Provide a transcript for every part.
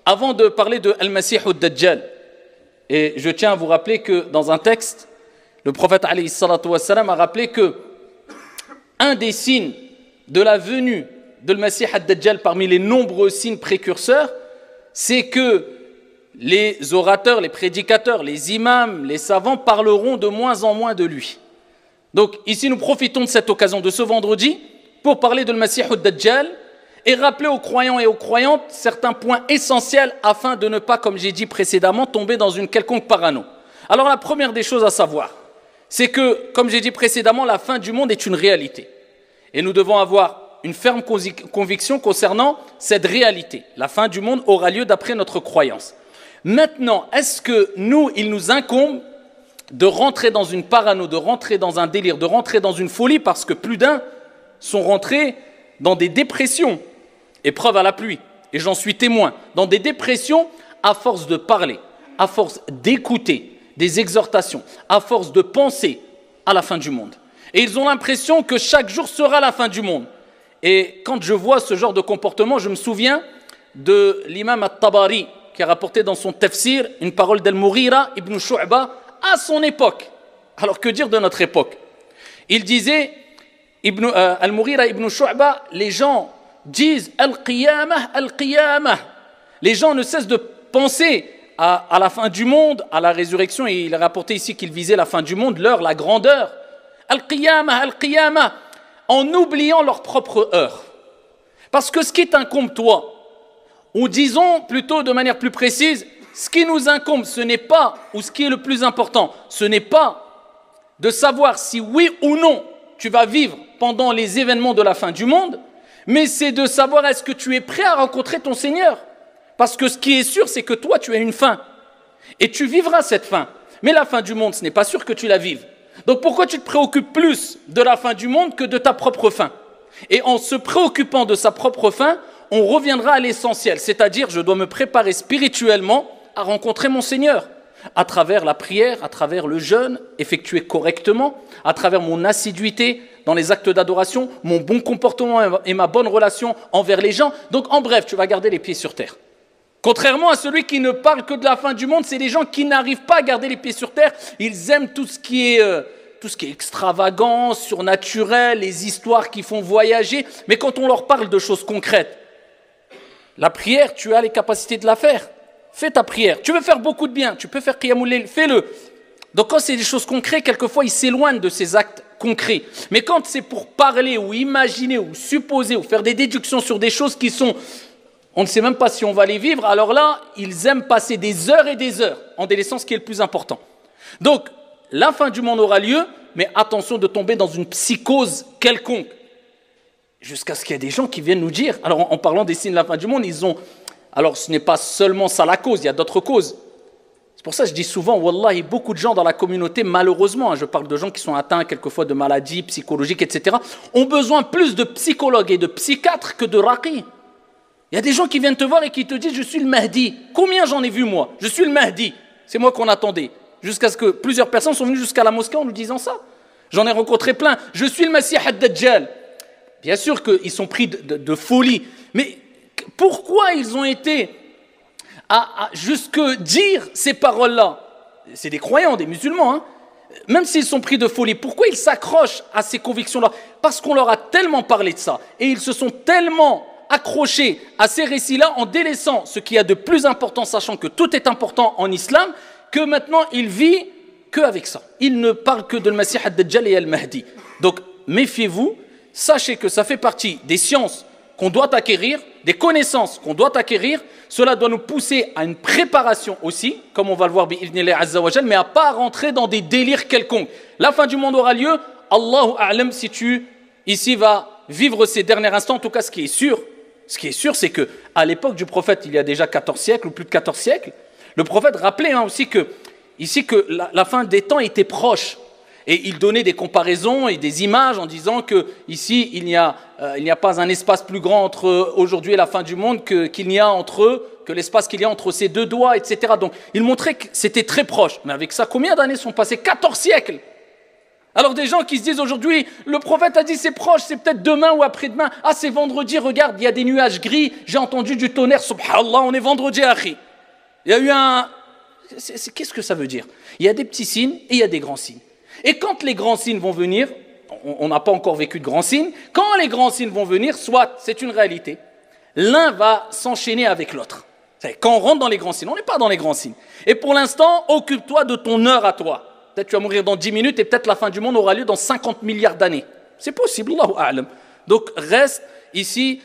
Avant de parler de Al-Masih ad-Dajjal, et je tiens à vous rappeler que dans un texte, le prophète alayhi salatu wassalam a rappelé que un des signes de la venue de Al-Masih ad-Dajjal parmi les nombreux signes précurseurs, c'est que les orateurs, les prédicateurs, les imams, les savants parleront de moins en moins de lui. Donc ici nous profitons de cette occasion de ce vendredi pour parler de Al-Masih ad-Dajjal et rappeler aux croyants et aux croyantes certains points essentiels afin de ne pas, comme j'ai dit précédemment, tomber dans une quelconque parano. Alors la première des choses à savoir, c'est que, comme j'ai dit précédemment, la fin du monde est une réalité. Et nous devons avoir une ferme conviction concernant cette réalité. La fin du monde aura lieu d'après notre croyance. Maintenant, est-ce que nous, il nous incombe de rentrer dans une parano, de rentrer dans un délire, de rentrer dans une folie, parce que plus d'un sont rentrés dans des dépressions, épreuve à la pluie, et j'en suis témoin, dans des dépressions à force de parler, à force d'écouter des exhortations, à force de penser à la fin du monde. Et ils ont l'impression que chaque jour sera la fin du monde. Et quand je vois ce genre de comportement, je me souviens de l'imam At-Tabari, qui a rapporté dans son tafsir une parole d'Al-Mughira ibn Shu'ba à son époque. Alors que dire de notre époque? Il disait, Al-Mughira ibn Shu'ba, les gens disent Al-Qiyamah, Al-Qiyamah. Les gens ne cessent de penser à la fin du monde, à la résurrection, et il a rapporté ici qu'il visait la fin du monde, l'heure, la grandeur. Al-Qiyamah, Al-Qiyamah, en oubliant leur propre heure. Parce que ce qui t'incombe toi, ou disons plutôt de manière plus précise, ce qui nous incombe, ce n'est pas, ou ce qui est le plus important, ce n'est pas de savoir si oui ou non tu vas vivre pendant les événements de la fin du monde, mais c'est de savoir est-ce que tu es prêt à rencontrer ton Seigneur. Parce que ce qui est sûr, c'est que toi, tu as une fin. Et tu vivras cette fin. Mais la fin du monde, ce n'est pas sûr que tu la vives. Donc pourquoi tu te préoccupes plus de la fin du monde que de ta propre fin? Et en se préoccupant de sa propre fin, on reviendra à l'essentiel. C'est-à-dire, je dois me préparer spirituellement à rencontrer mon Seigneur. À travers la prière, à travers le jeûne, effectué correctement, à travers mon assiduité dans les actes d'adoration, mon bon comportement et ma bonne relation envers les gens. Donc en bref, tu vas garder les pieds sur terre. Contrairement à celui qui ne parle que de la fin du monde, c'est les gens qui n'arrivent pas à garder les pieds sur terre. Ils aiment tout ce qui est extravagant, surnaturel, les histoires qui font voyager. Mais quand on leur parle de choses concrètes, la prière, tu as les capacités de la faire. Fais ta prière. Tu veux faire beaucoup de bien, tu peux faire Qiyamul Layl, fais-le. Donc quand c'est des choses concrètes, quelquefois ils s'éloignent de ces actes concrets. Mais quand c'est pour parler ou imaginer ou supposer ou faire des déductions sur des choses qui sont... on ne sait même pas si on va les vivre, alors là, ils aiment passer des heures et des heures en délaissant ce qui est le plus important. Donc, la fin du monde aura lieu, mais attention de tomber dans une psychose quelconque. Jusqu'à ce qu'il y ait des gens qui viennent nous dire, alors en parlant des signes de la fin du monde, ils ont... Alors ce n'est pas seulement ça la cause, il y a d'autres causes. C'est pour ça que je dis souvent, wallahi, beaucoup de gens dans la communauté, malheureusement, je parle de gens qui sont atteints quelquefois de maladies psychologiques, etc., ont besoin plus de psychologues et de psychiatres que de raqi. Il y a des gens qui viennent te voir et qui te disent « Je suis le Mahdi ». Combien j'en ai vu moi? Je suis le Mahdi. C'est moi qu'on attendait. Jusqu'à ce que plusieurs personnes sont venues jusqu'à la mosquée en nous disant ça. J'en ai rencontré plein. Je suis le Masih ad-Dajjal. Bien sûr qu'ils sont pris de folie. Mais pourquoi ils ont été à jusque dire ces paroles-là? C'est des croyants, des musulmans, hein. Même s'ils sont pris de folie, pourquoi ils s'accrochent à ces convictions-là? Parce qu'on leur a tellement parlé de ça. Et ils se sont tellement accrochés à ces récits-là en délaissant ce qu'il y a de plus important, sachant que tout est important en islam, que maintenant il vit qu'avec ça. Il ne parle que de Masih ad-Dajjal et al-Mahdi. Donc méfiez-vous, sachez que ça fait partie des sciences qu'on doit acquérir, des connaissances qu'on doit acquérir. Cela doit nous pousser à une préparation aussi, comme on va le voir bi'idhnillah azza wa jal, mais à pas rentrer dans des délires quelconques. La fin du monde aura lieu, Allahu a'lam si tu ici vas vivre ces derniers instants. En tout cas, ce qui est sûr, c'est que à l'époque du prophète, il y a déjà 14 siècles ou plus de 14 siècles, le prophète rappelait aussi que la fin des temps était proche. Et il donnait des comparaisons et des images en disant que ici il n'y a pas un espace plus grand entre aujourd'hui et la fin du monde que l'espace qu'il y a entre ces deux doigts, etc. Donc il montrait que c'était très proche. Mais avec ça, combien d'années sont passées? 14 siècles. Alors des gens qui se disent aujourd'hui, le prophète a dit c'est proche, c'est peut-être demain ou après-demain. Ah, c'est vendredi, regarde, il y a des nuages gris, j'ai entendu du tonnerre, subhanallah, on est vendredi, akhi. Il y a eu un... Qu'est-ce que ça veut dire? Il y a des petits signes et il y a des grands signes. Et quand les grands signes vont venir, on n'a pas encore vécu de grands signes, quand les grands signes vont venir, soit c'est une réalité, l'un va s'enchaîner avec l'autre. Quand on rentre dans les grands signes, on n'est pas dans les grands signes. Et pour l'instant, occupe-toi de ton heure à toi. Peut-être tu vas mourir dans 10 minutes et peut-être la fin du monde aura lieu dans 50 milliards d'années. C'est possible, Allahu a'lam. Donc reste ici,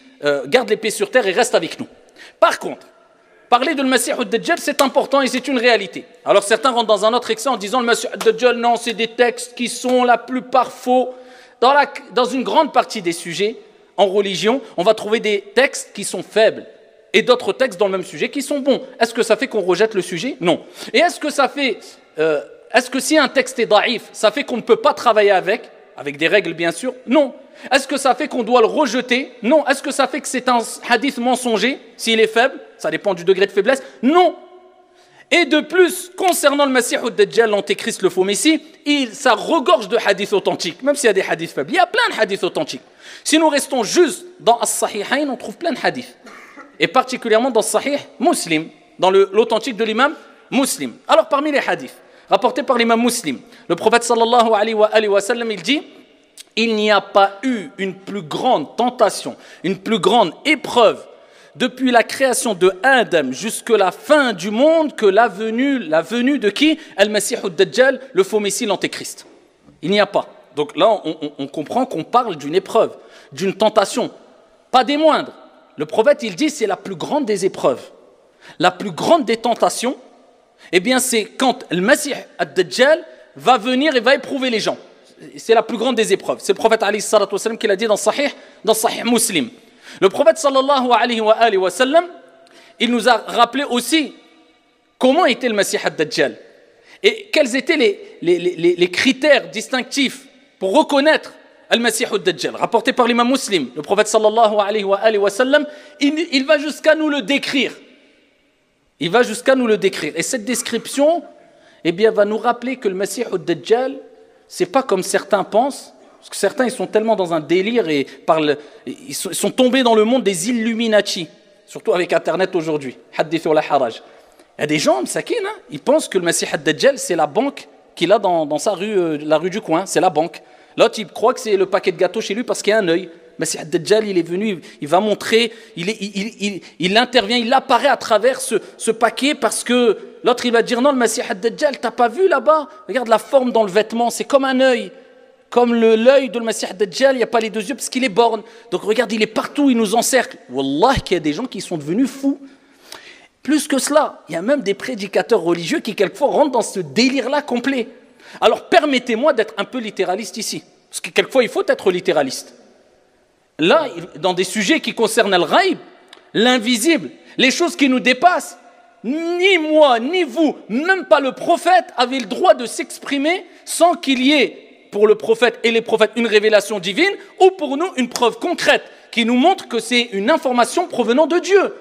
garde l'épée sur terre et reste avec nous. Par contre, parler de le Masih ad-Dajjal, c'est important et c'est une réalité. Alors certains rentrent dans un autre excès en disant le Masih ad-Dajjal, non, c'est des textes qui sont la plupart faux. Dans une grande partie des sujets en religion, on va trouver des textes qui sont faibles et d'autres textes dans le même sujet qui sont bons. Est-ce que ça fait qu'on rejette le sujet? Non. Et est-ce que ça fait... est-ce que si un texte est daïf, ça fait qu'on ne peut pas travailler avec des règles bien sûr? Non. Est-ce que ça fait qu'on doit le rejeter? Non. Est-ce que ça fait que c'est un hadith mensonger s'il est faible? Ça dépend du degré de faiblesse. Non. Et de plus, concernant le Masih ad-Dajjal, l'antéchrist, le faux messie, ça regorge de hadiths authentiques, même s'il y a des hadiths faibles. Il y a plein de hadiths authentiques. Si nous restons juste dans As-Sahihayn, on trouve plein de hadiths. Et particulièrement dans Sahih Muslim, dans l'authentique de l'imam Muslim. Alors parmi les hadiths rapportés par l'imam Muslim, le prophète sallallahu alayhi wa sallam, il dit: il n'y a pas eu une plus grande tentation, une plus grande épreuve depuis la création de Adam jusqu'à la fin du monde que la venue de qui? Al-Masih ad-Dajjal, le faux messie, l'antéchrist. Il n'y a pas. Donc là, on comprend qu'on parle d'une épreuve, d'une tentation, pas des moindres. Le prophète, il dit, c'est la plus grande des épreuves. La plus grande des tentations, eh bien, c'est quand le Masih ad-Dajjal va venir et va éprouver les gens. C'est la plus grande des épreuves. C'est le prophète alayhi salatu wa sallam qui l'a dit dans Sahih Muslim. Le prophète sallallahu alayhi wa sallam, il nous a rappelé aussi comment était le Masih ad-Dajjal et quels étaient les critères distinctifs pour reconnaître al-Masih ad-Dajjal. Rapporté par l'imam Muslim, le prophète sallallahu alayhi wa sallam, il va jusqu'à nous le décrire. Il va jusqu'à nous le décrire. Et cette description, eh bien, va nous rappeler que le Masih ad-Dajjal, c'est pas comme certains pensent. Parce que certains, ils sont tellement dans un délire et ils sont tombés dans le monde des Illuminati, surtout avec Internet aujourd'hui. Hadith wala haraj. Il y a des gens, ils pensent que le Masih ad-Dajjal, c'est la banque qu'il a dans sa rue, la rue du coin, c'est la banque. L'autre, il croit que c'est le paquet de gâteaux chez lui parce qu'il y a un œil. Le Masih ad-Dajjal, il est venu, il va montrer, il intervient, il apparaît à travers ce paquet parce que l'autre, il va dire non, le Masih ad-Dajjal, t'as pas vu là-bas? Regarde la forme dans le vêtement, c'est comme un œil. Comme l'œil de le Masih ad-Dajjal, il n'y a pas les deux yeux parce qu'il est borgne. Donc regarde, il est partout, il nous encercle. Wallah, qu'il y a des gens qui sont devenus fous. Plus que cela, il y a même des prédicateurs religieux qui quelquefois rentrent dans ce délire-là complet. Alors permettez-moi d'être un peu littéraliste ici. Parce que quelquefois, il faut être littéraliste. Là, dans des sujets qui concernent le ghaib, l'invisible, les choses qui nous dépassent, ni moi, ni vous, même pas le prophète avait le droit de s'exprimer sans qu'il y ait pour le prophète et les prophètes une révélation divine, ou pour nous une preuve concrète qui nous montre que c'est une information provenant de Dieu.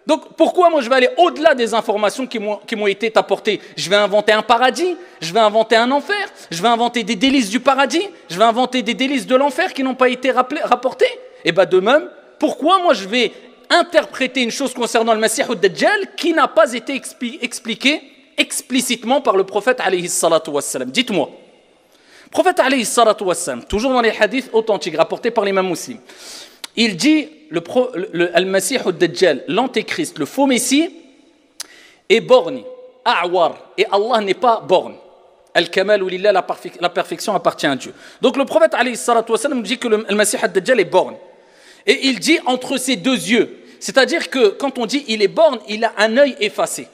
Donc pourquoi moi je vais aller au-delà des informations qui m'ont été apportées? Je vais inventer un paradis, je vais inventer un enfer, je vais inventer des délices du paradis, je vais inventer des délices de l'enfer qui n'ont pas été rapportées. Et bien de même, pourquoi moi je vais interpréter une chose concernant le Masih ad-Dajjal qui n'a pas été expliquée explicitement par le prophète alayhi salatu wassalam? Dites-moi. Le prophète alayhi salatu wassalam, toujours dans les hadiths authentiques rapportés par l'imam Muslim, il dit al-Masih ad-Dajjal, l'antéchrist, le faux messie, est borgne, a'war, et Allah n'est pas borgne. Al-Kamal ou lillah, la perfection appartient à Dieu. Donc le prophète alayhi salatu wassalam dit que le Masih ad-Dajjal est borgne. Et il dit entre ses deux yeux. C'est-à-dire que quand on dit il est borgne, il a un œil effacé.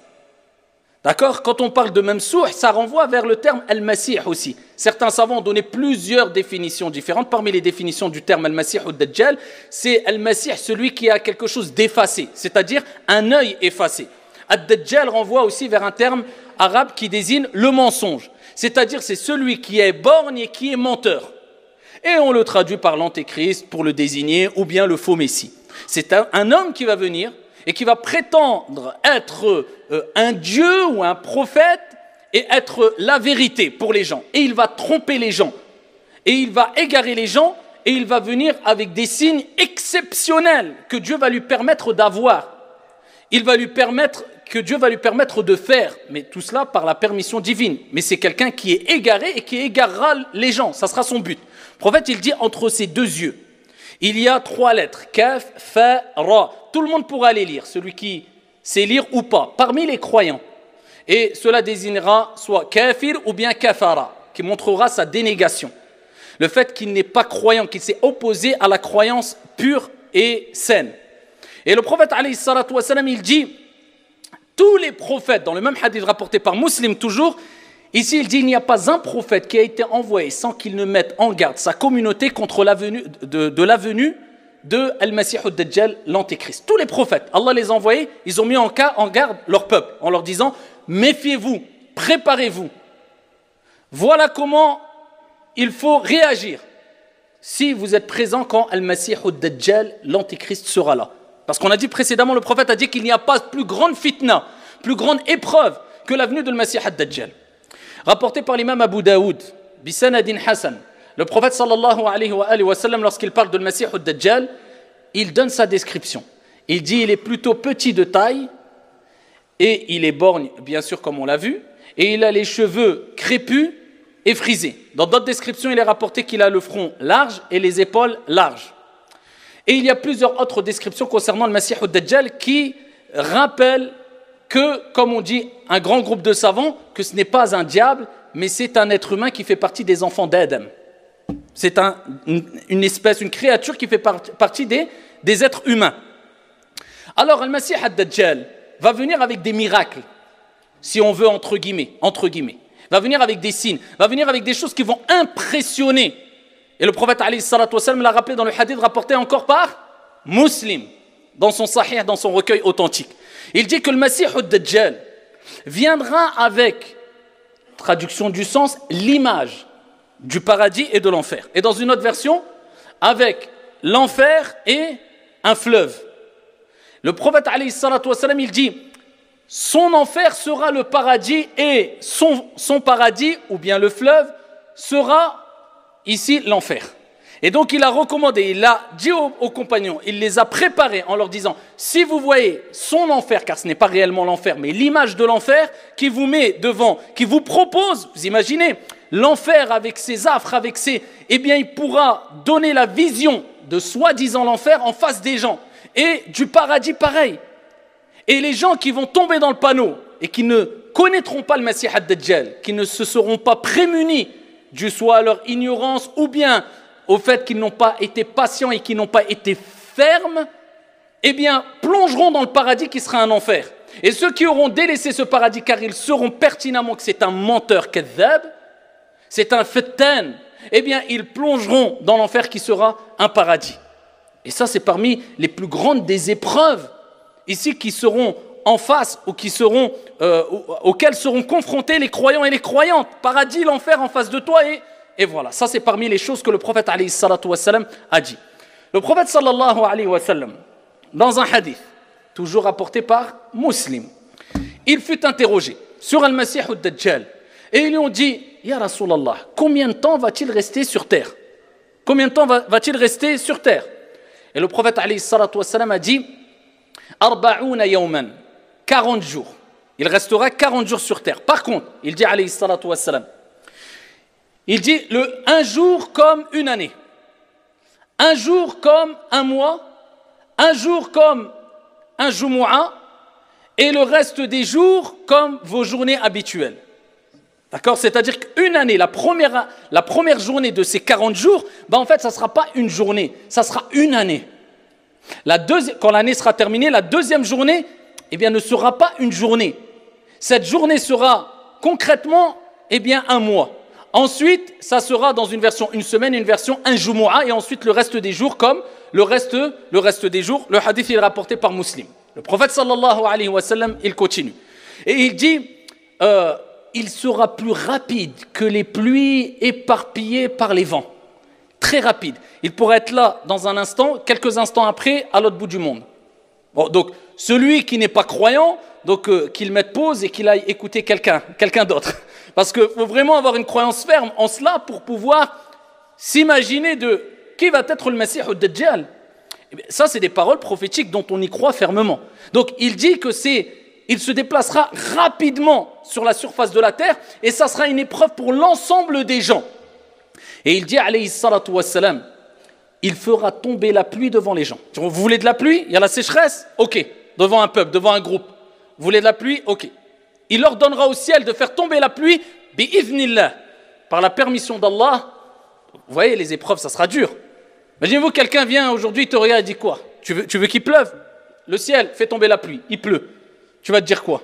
D'accord? Quand on parle de Mamsouh, ça renvoie vers le terme Al-Masih aussi. Certains savants ont donné plusieurs définitions différentes. Parmi les définitions du terme Al-Masih ad-Dajjal, c'est Al-Masih, celui qui a quelque chose d'effacé, c'est-à-dire un œil effacé. Ad-Dajjal renvoie aussi vers un terme arabe qui désigne le mensonge. C'est-à-dire c'est celui qui est borgne et qui est menteur. Et on le traduit par l'antéchrist pour le désigner, ou bien le faux messie. C'est un homme qui va venir et qui va prétendre être un dieu ou un prophète et être la vérité pour les gens. Et il va tromper les gens Et il va égarer les gens et il va venir avec des signes exceptionnels que Dieu va lui permettre d'avoir. Dieu va lui permettre de faire, mais tout cela par la permission divine. Mais c'est quelqu'un qui est égaré et qui égarera les gens, ça sera son but. Le prophète, il dit entre ses deux yeux, il y a 3 lettres, kaf, fa, ra. Tout le monde pourra les lire, celui qui sait lire ou pas, parmi les croyants. Et cela désignera soit kafir ou bien kafara, qui montrera sa dénégation. Le fait qu'il n'est pas croyant, qu'il s'est opposé à la croyance pure et saine. Et le prophète, alayhi salatu wassalam, il dit, tous les prophètes, dans le même hadith rapporté par Muslim toujours, ici il dit, il n'y a pas un prophète qui a été envoyé sans qu'il ne mette en garde sa communauté contre la venue de Al-Masih ad-Dajjal, l'Antéchrist. Tous les prophètes, Allah les a envoyés, ils ont mis en garde leur peuple, en leur disant, méfiez-vous, préparez-vous. Voilà comment il faut réagir si vous êtes présent quand Al-Masih ad-Dajjal, l'Antéchrist, sera là. Parce qu'on a dit précédemment, le prophète a dit qu'il n'y a pas plus grande fitna, plus grande épreuve que la venue de Al-Masih ad-Dajjal. Rapporté par l'imam Abu Daoud, bisanadin Hassan, le prophète sallallahu alayhi wa sallam, lorsqu'il parle de Al-Masih ad-Dajjal, il donne sa description. Il dit, il est plutôt petit de taille, et il est borgne, bien sûr, comme on l'a vu, et il a les cheveux crépus et frisés. Dans d'autres descriptions, il est rapporté qu'il a le front large et les épaules larges. Et il y a plusieurs autres descriptions concernant le Masih ad-Dajjal qui rappellent que, comme on dit, un grand groupe de savants, que ce n'est pas un diable, mais c'est un être humain qui fait partie des enfants d'Adam. C'est une espèce, une créature qui fait partie des êtres humains. Alors, le Masih ad-Dajjal va venir avec des miracles, si on veut, entre guillemets. Va venir avec des signes, va venir avec des choses qui vont impressionner. Et le prophète alayhi salatu wassalam l'a rappelé dans le hadith rapporté encore par Muslim, dans son sahih, dans son recueil authentique. Il dit que le Masih ad-Dajjal viendra avec, traduction du sens, l'image du paradis et de l'enfer. Et dans une autre version, avec l'enfer et un fleuve. Le prophète alayhi salatu wassalam, il dit, son enfer sera le paradis et son paradis, ou bien le fleuve, sera ici l'enfer. Et donc il a recommandé, il a dit aux compagnons, il les a préparés en leur disant, si vous voyez son enfer, car ce n'est pas réellement l'enfer, mais l'image de l'enfer qui vous met devant, qui vous propose, vous imaginez, l'enfer avec ses affres, avec ses... Eh bien il pourra donner la vision de soi-disant l'enfer en face des gens. Et du paradis pareil. Et les gens qui vont tomber dans le panneau et qui ne connaîtront pas le Masih ad-Dajjal, qui ne se seront pas prémunis dû soit à leur ignorance ou bien au fait qu'ils n'ont pas été patients et qu'ils n'ont pas été fermes, eh bien plongeront dans le paradis qui sera un enfer. Et ceux qui auront délaissé ce paradis car ils sauront pertinemment que c'est un menteur kadhab, c'est un fattan, eh bien ils plongeront dans l'enfer qui sera un paradis. Et ça c'est parmi les plus grandes des épreuves ici qui seront en face ou qui seront, auxquelles seront confrontés les croyants et les croyantes. Paradis, l'enfer en face de toi et voilà. Ça c'est parmi les choses que le prophète alayhi salatu wassalam a dit. Le prophète sallallahu alayhi wa sallam, dans un hadith, toujours rapporté par Muslim, il fut interrogé sur Al-Masih ad-Dajjal et ils lui ont dit, Ya Rasulallah, combien de temps va-t-il rester sur terre? Combien de temps va-t-il rester sur terre? Et le prophète alayhi salatu wassalam a dit, Arba'ouna yawman, 40 jours. Il restera 40 jours sur terre. Par contre, il dit alayhi salatu wassalam, il dit un jour comme une année, un jour comme un mois, un jour comme un jumu'ah et le reste des jours comme vos journées habituelles. D'accord? C'est-à-dire qu'une année, la première journée de ces 40 jours, en fait, ça ne sera pas une journée, ça sera une année. Quand l'année sera terminée, la deuxième journée, eh bien, ne sera pas une journée. Cette journée sera concrètement, eh bien, un mois. Ensuite, ça sera dans une version une semaine, une version un jumu'ah, et ensuite le reste des jours comme le reste des jours. Le hadith est rapporté par Muslim. Le prophète sallallahu alayhi wa sallam, il continue. Et il dit, il sera plus rapide que les pluies éparpillées par les vents. Très rapide. Il pourrait être là dans un instant, quelques instants après, à l'autre bout du monde. Bon, donc, celui qui n'est pas croyant, donc qu'il mette pause et qu'il aille écouter quelqu'un d'autre. Parce qu'il faut vraiment avoir une croyance ferme en cela pour pouvoir s'imaginer de qui va être le Messie ad-Dajjal. Ça, c'est des paroles prophétiques dont on y croit fermement. Donc, il dit que il se déplacera rapidement sur la surface de la terre et ça sera une épreuve pour l'ensemble des gens. Et il dit, alayhi salatu wassalam, il fera tomber la pluie devant les gens. Vous voulez de la pluie? Il y a la sécheresse? Ok. Devant un peuple, devant un groupe. Vous voulez de la pluie? Ok. Il ordonnera au ciel de faire tomber la pluie, bi'idhnillah, par la permission d'Allah. Vous voyez, les épreuves, ça sera dur. Imaginez-vous, quelqu'un vient aujourd'hui, il te regarde et dit quoi? Tu veux qu'il pleuve? Le ciel fait tomber la pluie, il pleut. Tu vas te dire quoi?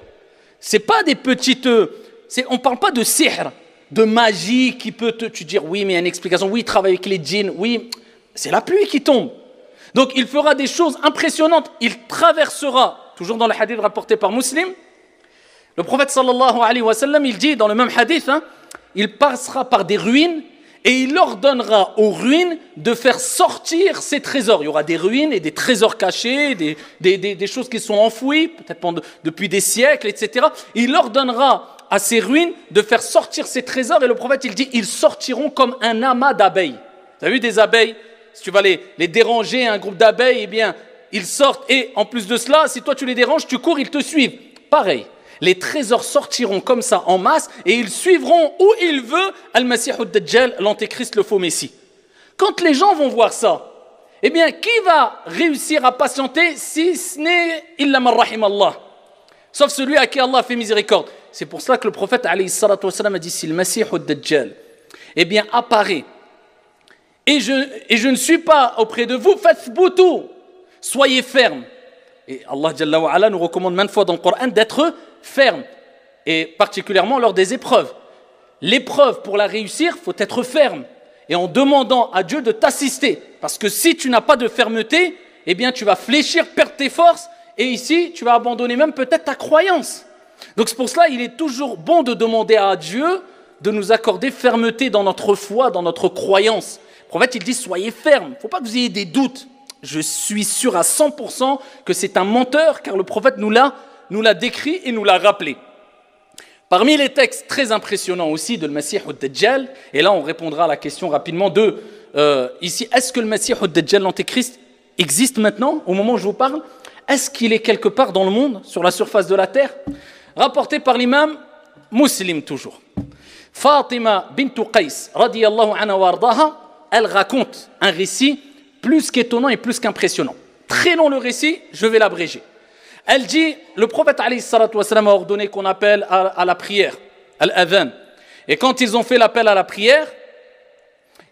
C'est pas des petites... on ne parle pas de sihr, de magie qui peut te dire oui, mais il y a une explication. Oui, il travaille avec les djinns. Oui, c'est la pluie qui tombe. Donc, il fera des choses impressionnantes. Il traversera, toujours dans le hadith rapporté par Muslim, le prophète sallallahu alayhi wa sallam, il dit dans le même hadith, il passera par des ruines et il ordonnera aux ruines de faire sortir ses trésors. Il y aura des ruines et des trésors cachés, des choses qui sont enfouies, peut-être depuis des siècles, etc. Il ordonnera à ces ruines de faire sortir ses trésors et le prophète, il dit, ils sortiront comme un amas d'abeilles. Vous avez vu des abeilles? Si tu vas les déranger, un groupe d'abeilles, eh bien, ils sortent. Et en plus de cela, si toi tu les déranges, tu cours, ils te suivent. Pareil. Les trésors sortiront comme ça en masse et ils suivront où il veut Al-Masih ad-Dajjal, l'antéchrist, le faux messie. Quand les gens vont voir ça, eh bien, qui va réussir à patienter si ce n'est illa man rahim Allah? Sauf celui à qui Allah fait miséricorde. C'est pour cela que le prophète alayhi salatu wassalam a dit, si le Masih ad-Dajjal, eh bien, apparaît, et je ne suis pas auprès de vous, fathbutu, soyez fermes. Et Allah Jalla wa Ala nous recommande maintes fois dans le Coran d'être ferme, et particulièrement lors des épreuves. L'épreuve, pour la réussir, il faut être ferme, et en demandant à Dieu de t'assister. Parce que si tu n'as pas de fermeté, eh bien tu vas fléchir, perdre tes forces, et ici tu vas abandonner même peut-être ta croyance. Donc c'est pour cela il est toujours bon de demander à Dieu de nous accorder fermeté dans notre foi, dans notre croyance. Le prophète il dit soyez ferme, il ne faut pas que vous ayez des doutes. Je suis sûr à 100% que c'est un menteur, car le prophète nous l'a décrit et nous l'a rappelé. Parmi les textes très impressionnants aussi de le Masih ad-Dajjal, et là on répondra à la question rapidement ici, est-ce que le Masih ad-Dajjal, l'antéchrist, existe maintenant, au moment où je vous parle? Est-ce qu'il est quelque part dans le monde, sur la surface de la terre? Rapporté par l'imam Muslim toujours. Fatima bint Qais, radiyallahu anha wa ardaha, elle raconte un récit plus qu'étonnant et plus qu'impressionnant. Très long le récit, je vais l'abréger. Elle dit, le prophète alayhi salatu wassalam a ordonné qu'on appelle à la prière, al-adhan. Et quand ils ont fait l'appel à la prière,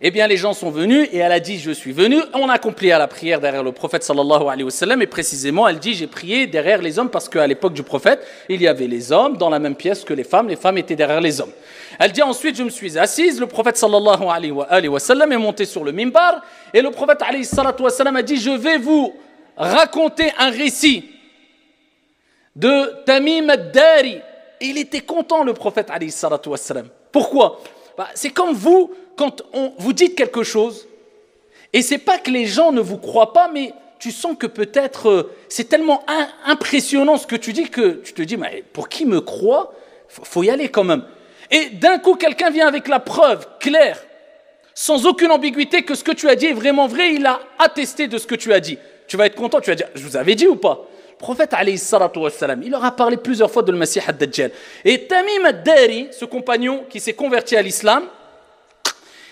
eh bien les gens sont venus et elle a dit, je suis venu. On a accompli à la prière derrière le prophète sallallahu alayhi wa sallam et précisément elle dit, j'ai prié derrière les hommes parce qu'à l'époque du prophète, il y avait les hommes dans la même pièce que les femmes étaient derrière les hommes. Elle dit ensuite, je me suis assise, le prophète sallallahu alayhi wa sallam est monté sur le mimbar et le prophète alayhi salatu wa sallam a dit, je vais vous raconter un récit de Tamim ad-Dari. Et il était content le prophète alayhi salatu wa sallam. Pourquoi? C'est comme vous, quand vous dites quelque chose, et c'est pas que les gens ne vous croient pas, mais tu sens que peut-être c'est tellement impressionnant ce que tu dis que tu te dis, mais pour qui me croit, faut y aller quand même. Et d'un coup, quelqu'un vient avec la preuve claire, sans aucune ambiguïté, que ce que tu as dit est vraiment vrai, il a attesté de ce que tu as dit. Tu vas être content, tu vas dire, je vous avais dit ou pas? Le prophète, alayhi salatu wassalam, il leur a parlé plusieurs fois de le Masih ad-Dajjal. Et Tamim ad-Dari, ce compagnon qui s'est converti à l'islam,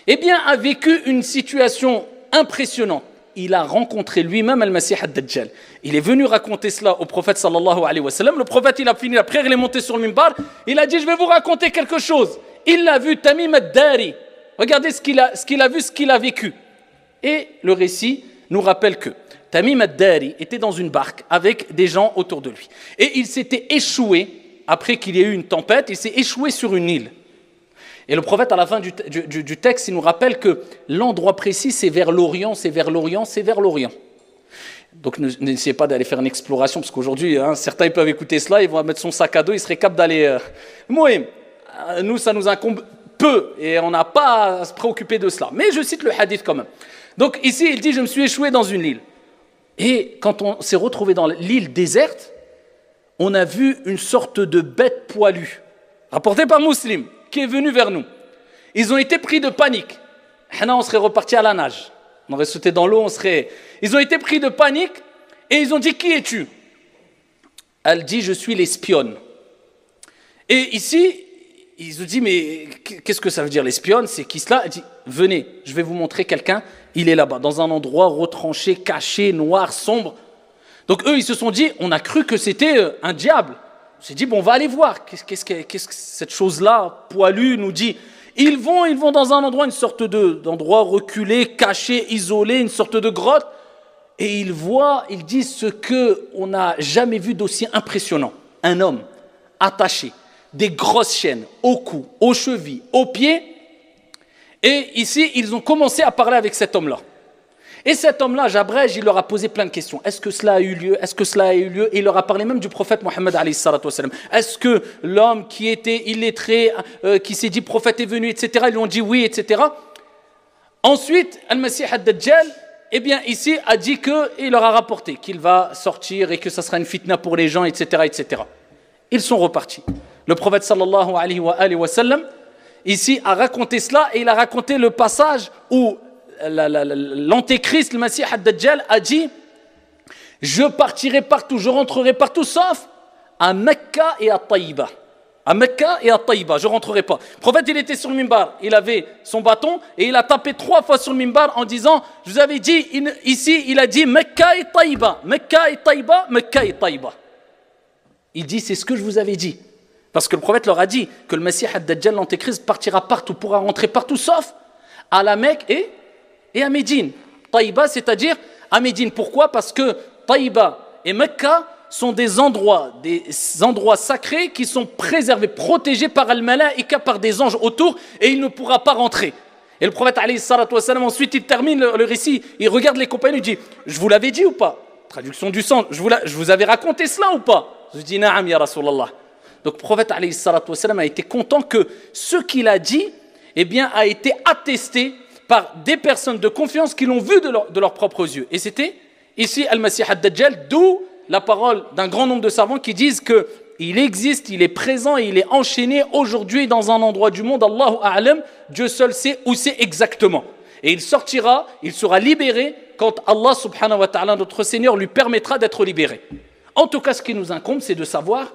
eh bien, a vécu une situation impressionnante. Il a rencontré lui-même al-Masih ad-Dajjal. Il est venu raconter cela au prophète sallallahu alayhi wa sallam. Le prophète, il a fini la prière, il est monté sur le mimbar. Il a dit, je vais vous raconter quelque chose. Il l'a vu, Tamim ad-Dari. Regardez ce qu'il a vu, ce qu'il a vécu. Et le récit nous rappelle que Tamim ad-Dari était dans une barque avec des gens autour de lui. Et il s'était échoué, après qu'il y ait eu une tempête, il s'est échoué sur une île. Et le prophète, à la fin du texte, il nous rappelle que l'endroit précis, c'est vers l'Orient, c'est vers l'Orient, c'est vers l'Orient. Donc n'essayez pas d'aller faire une exploration, parce qu'aujourd'hui, certains ils peuvent écouter cela, ils vont mettre son sac à dos, ils seraient capables d'aller... Nous, ça nous incombe peu, et on n'a pas à se préoccuper de cela. Mais je cite le hadith quand même. Donc ici, il dit, je me suis échoué dans une île. Et quand on s'est retrouvé dans l'île déserte, on a vu une sorte de bête poilue, rapportée par Muslim, qui est venu vers nous. Ils ont été pris de panique. on serait reparti à la nage. On aurait sauté dans l'eau, on serait... Ils ont été pris de panique et ils ont dit, qui es-tu? Elle dit, je suis l'espionne. Et ici, ils ont dit, mais qu'est-ce que ça veut dire l'espionne? C'est qui cela? Elle dit, venez, je vais vous montrer quelqu'un, il est là-bas, dans un endroit retranché, caché, noir, sombre. Donc eux, ils se sont dit, on a cru que c'était un diable. On s'est dit, bon, on va aller voir, qu'est-ce que cette chose-là, poilue, nous dit. Ils vont dans un endroit, une sorte d'endroit reculé, caché, isolé, une sorte de grotte. Et ils disent ce qu'on n'a jamais vu d'aussi impressionnant. Un homme attaché, des grosses chaînes au cou, aux chevilles, aux pieds. Et ici, ils ont commencé à parler avec cet homme-là. Et cet homme-là, j'abrège, il leur a posé plein de questions. Est-ce que cela a eu lieu? Est-ce que cela a eu lieu? Et il leur a parlé même du prophète Mohammed alayhi salatu wassalam. Est-ce que l'homme qui était illettré, qui s'est dit prophète est venu, etc., ils lui ont dit oui, etc. Ensuite, Al-Masih ad-Dajjal, eh bien ici, a dit qu'il leur a rapporté qu'il va sortir et que ça sera une fitna pour les gens, etc., etc. Ils sont repartis. Le prophète sallallahu alayhi wa sallam, ici, a raconté cela et il a raconté le passage où l'antéchrist, le Masih ad-Dajjal, a dit « Je partirai partout, je rentrerai partout, sauf à Mecca et à Taïba. » À Mecca et à Taïba, je ne rentrerai pas. Le prophète, il était sur le mimbar, il avait son bâton et il a tapé 3 fois sur le mimbar en disant « Je vous avais dit, ici, il a dit Mecca et Taïba, Mecca et Taïba, Mecca et Taïba. » Il dit « C'est ce que je vous avais dit. » Parce que le prophète leur a dit que le Masih ad-Dajjal, l'antéchrist, partira partout, pourra rentrer partout, sauf à la Mecque et à Médine. Taïba, c'est-à-dire à Médine. Pourquoi? Parce que Taïba et Mecca sont des endroits sacrés qui sont préservés, protégés par Al-Malaïka, par des anges autour, et il ne pourra pas rentrer. Et le prophète, alayhi salatu wassalam, ensuite il termine le récit, il regarde les compagnons, il dit « Je vous l'avais dit ou pas ?» Traduction du sens, je vous avais raconté cela ou pas? Je dis « Na'am ya Rasulallah » Donc le prophète, alayhi salatu wassalam, a été content que ce qu'il a dit, eh bien, a été attesté par des personnes de confiance qui l'ont vu de leurs propres yeux. Et c'était ici Al-Masih ad-Dajjal, d'où la parole d'un grand nombre de savants qui disent qu'il existe, il est présent et il est enchaîné aujourd'hui dans un endroit du monde, Allahu A'lam, Dieu seul sait où c'est exactement. Et il sortira, il sera libéré quand Allah subhanahu wa ta'ala, notre Seigneur, lui permettra d'être libéré. En tout cas, ce qui nous incombe, c'est de savoir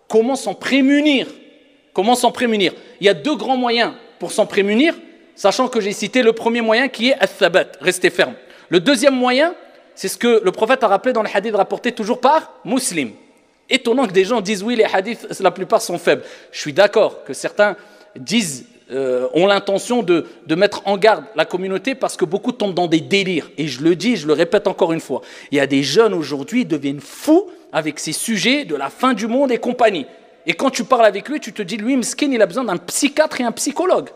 comment s'en prémunir. Comment s'en prémunir? Il y a 2 grands moyens pour s'en prémunir, sachant que j'ai cité le premier moyen qui est al-thabat, rester ferme. Le deuxième moyen, c'est ce que le prophète a rappelé dans les hadiths rapportés toujours par Muslim. Étonnant que des gens disent oui, les hadiths, la plupart sont faibles. Je suis d'accord que certains ont l'intention de mettre en garde la communauté parce que beaucoup tombent dans des délires. Et je le dis, je le répète encore une fois, il y a des jeunes aujourd'hui qui deviennent fous avec ces sujets de la fin du monde et compagnie. Et quand tu parles avec lui, tu te dis, lui, Mskin, il a besoin d'un psychiatre et un psychologue.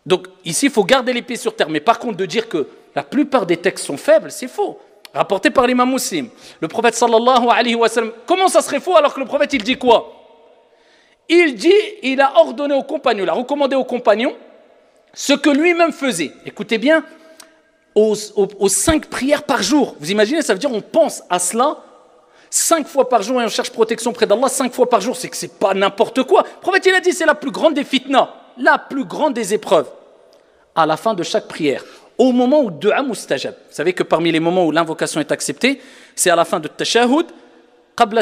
Donc ici, il faut garder les pieds sur terre. Mais par contre, de dire que la plupart des textes sont faibles, c'est faux. Rapporté par l'imam Muslim. Le prophète sallallahu alayhi wa sallam, comment ça serait faux alors que le prophète, il dit quoi? Il dit, il a ordonné aux compagnons, il a recommandé aux compagnons ce que lui-même faisait. Écoutez bien, aux 5 prières par jour. Vous imaginez, ça veut dire on pense à cela 5 fois par jour et on cherche protection près d'Allah 5 fois par jour. C'est que c'est pas n'importe quoi. Le prophète, il a dit, c'est la plus grande des fitnas, la plus grande des épreuves. À la fin de chaque prière, au moment où du'a mustajab. Vous savez que parmi les moments où l'invocation est acceptée, c'est à la fin de tashahhud, qabla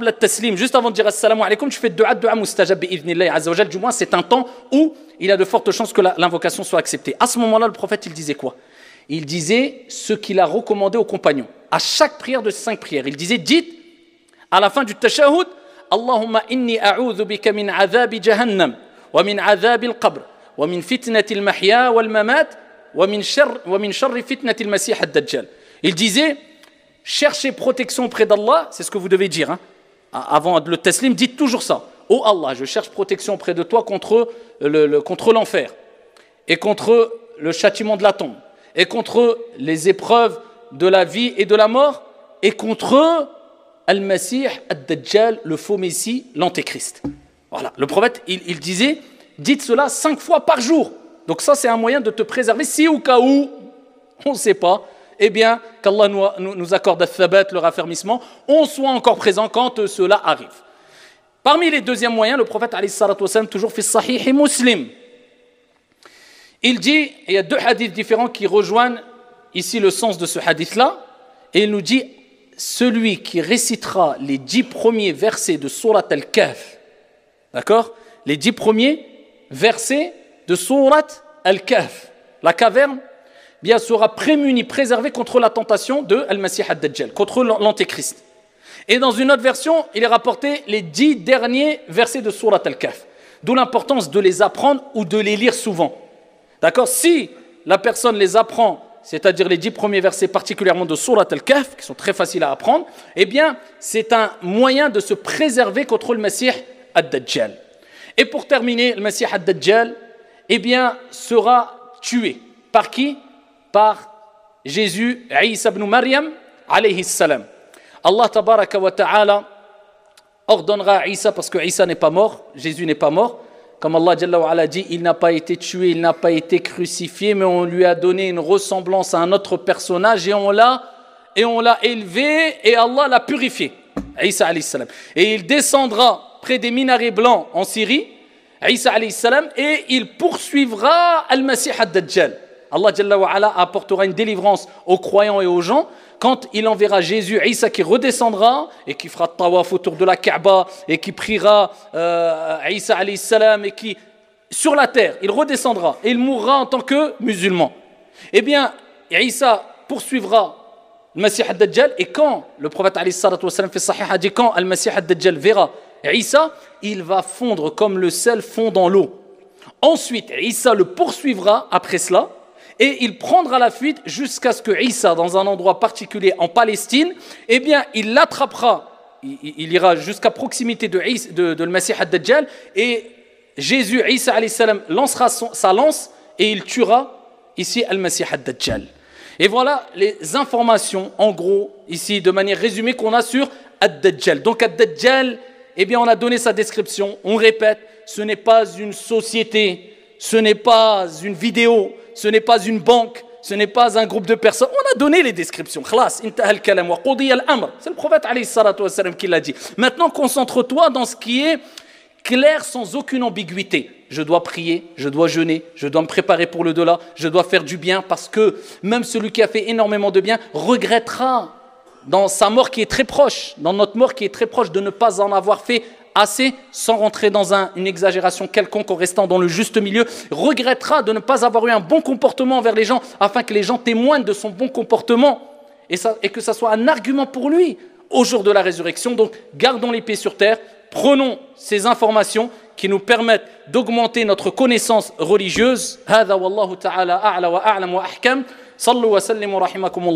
at-taslim, juste avant de dire assalamu alaykum, tu fais du'a mustajab bi'idhnillahi azza wa jal. Du moins, c'est un temps où il y a de fortes chances que l'invocation soit acceptée. À ce moment-là, le prophète, il disait quoi? Il disait ce qu'il a recommandé aux compagnons. À chaque prière de ces 5 prières, il disait, dites, à la fin du tashahhud, Allahumma inni a'udhu bika min adhabi jahannam, wa min adhabi al-qabr, wa min fitnati al-mahya wal-mamat, wa min sharri fitnati al-masih ad-dajjal. Il disait, cherchez protection auprès d'Allah, c'est ce que vous devez dire, hein. Avant le taslim, dites toujours ça. Oh Allah, je cherche protection auprès de toi contre l'enfer, et contre le châtiment de la tombe, et contre les épreuves de la vie et de la mort, et contre Al-Masih ad-Dajjal, le faux Messie, l'antéchrist. Voilà, le prophète, il disait, dites cela 5 fois par jour. Donc ça, c'est un moyen de te préserver, si au cas où, on ne sait pas, eh bien, qu'Allah nous accorde al-thabat, le raffermissement, on soit encore présent quand cela arrive. Parmi les deuxièmes moyens, le prophète, alayhi salatu wassalam, toujours fait sahih et muslim. Il dit, il y a 2 hadiths différents qui rejoignent ici le sens de ce hadith-là, et il nous dit, celui qui récitera les 10 premiers versets de Surat Al-Kahf, d'accord? Les 10 premiers versets de Surat Al-Kahf, la caverne, bien sera prémuni, préservé contre la tentation de Al-Masih Ad-Dajjal, contre l'Antéchrist. Et dans une autre version, il est rapporté les 10 derniers versets de Surat Al-Kahf, d'où l'importance de les apprendre ou de les lire souvent. D'accord? Si la personne les apprend, c'est-à-dire les 10 premiers versets particulièrement de Surat Al-Kahf, qui sont très faciles à apprendre, eh bien, c'est un moyen de se préserver contre le Masih Ad-Dajjal. Et pour terminer, le Masih Ad-Dajjal, eh bien, sera tué. Par qui? Par Jésus, Isa ibn Maryam, alayhi salam. Allah tabaraka wa ta'ala ordonnera à Isa, parce que Isa n'est pas mort, Jésus n'est pas mort, comme Allah Jalla wa Ala dit, il n'a pas été tué, il n'a pas été crucifié, mais on lui a donné une ressemblance à un autre personnage et on l'a élevé et Allah l'a purifié. Isa alayhi salam. Et il descendra près des minarets blancs en Syrie, Isa alayhi salam, et il poursuivra Al-Masih Ad-Dajjal. Allah Jalla wa Ala apportera une délivrance aux croyants et aux gens quand il enverra Jésus, Isa, qui redescendra et qui fera tawaf autour de la Kaaba et qui priera Isa alayhi salam et qui, sur la terre, il redescendra et il mourra en tant que musulman. Eh bien, Isa poursuivra le Masih Ad-Dajjal et quand le prophète alayhi salatu wa salam fait sahih a dit quand Al-Masih Ad-Dajjal verra Isa, il va fondre comme le sel fond dans l'eau. Ensuite, Isa le poursuivra après cela. Et il prendra la fuite jusqu'à ce que Isa, dans un endroit particulier en Palestine, eh bien, il l'attrapera, il ira jusqu'à proximité de le Masih Ad-Dajjal, et Jésus, Isa alayhi salam, lancera sa lance et il tuera ici Al-Masih Ad-Dajjal. Et voilà les informations, en gros, ici, de manière résumée, qu'on a sur Ad-Dajjal. Donc Ad-Dajjal, eh bien, on a donné sa description, on répète, ce n'est pas une société, ce n'est pas une vidéo, ce n'est pas une banque, ce n'est pas un groupe de personnes. On a donné les descriptions. Khlas, intaha al-kalam wa qudiya al-amr. C'est le prophète alayhi salatu wa salam qui l'a dit. Maintenant, concentre-toi dans ce qui est clair sans aucune ambiguïté. Je dois prier, je dois jeûner, je dois me préparer pour le delà, je dois faire du bien parce que même celui qui a fait énormément de bien regrettera dans sa mort qui est très proche, dans notre mort qui est très proche, de ne pas en avoir fait assez, sans rentrer dans une exagération quelconque, en restant dans le juste milieu, regrettera de ne pas avoir eu un bon comportement envers les gens, afin que les gens témoignent de son bon comportement, et que ça soit un argument pour lui au jour de la résurrection. Donc, gardons les pieds sur terre, prenons ces informations qui nous permettent d'augmenter notre connaissance religieuse. Hada wallahu ta'ala a'la wa a'lam wa ahkam. Sallu wa sallimu rahimakumullah.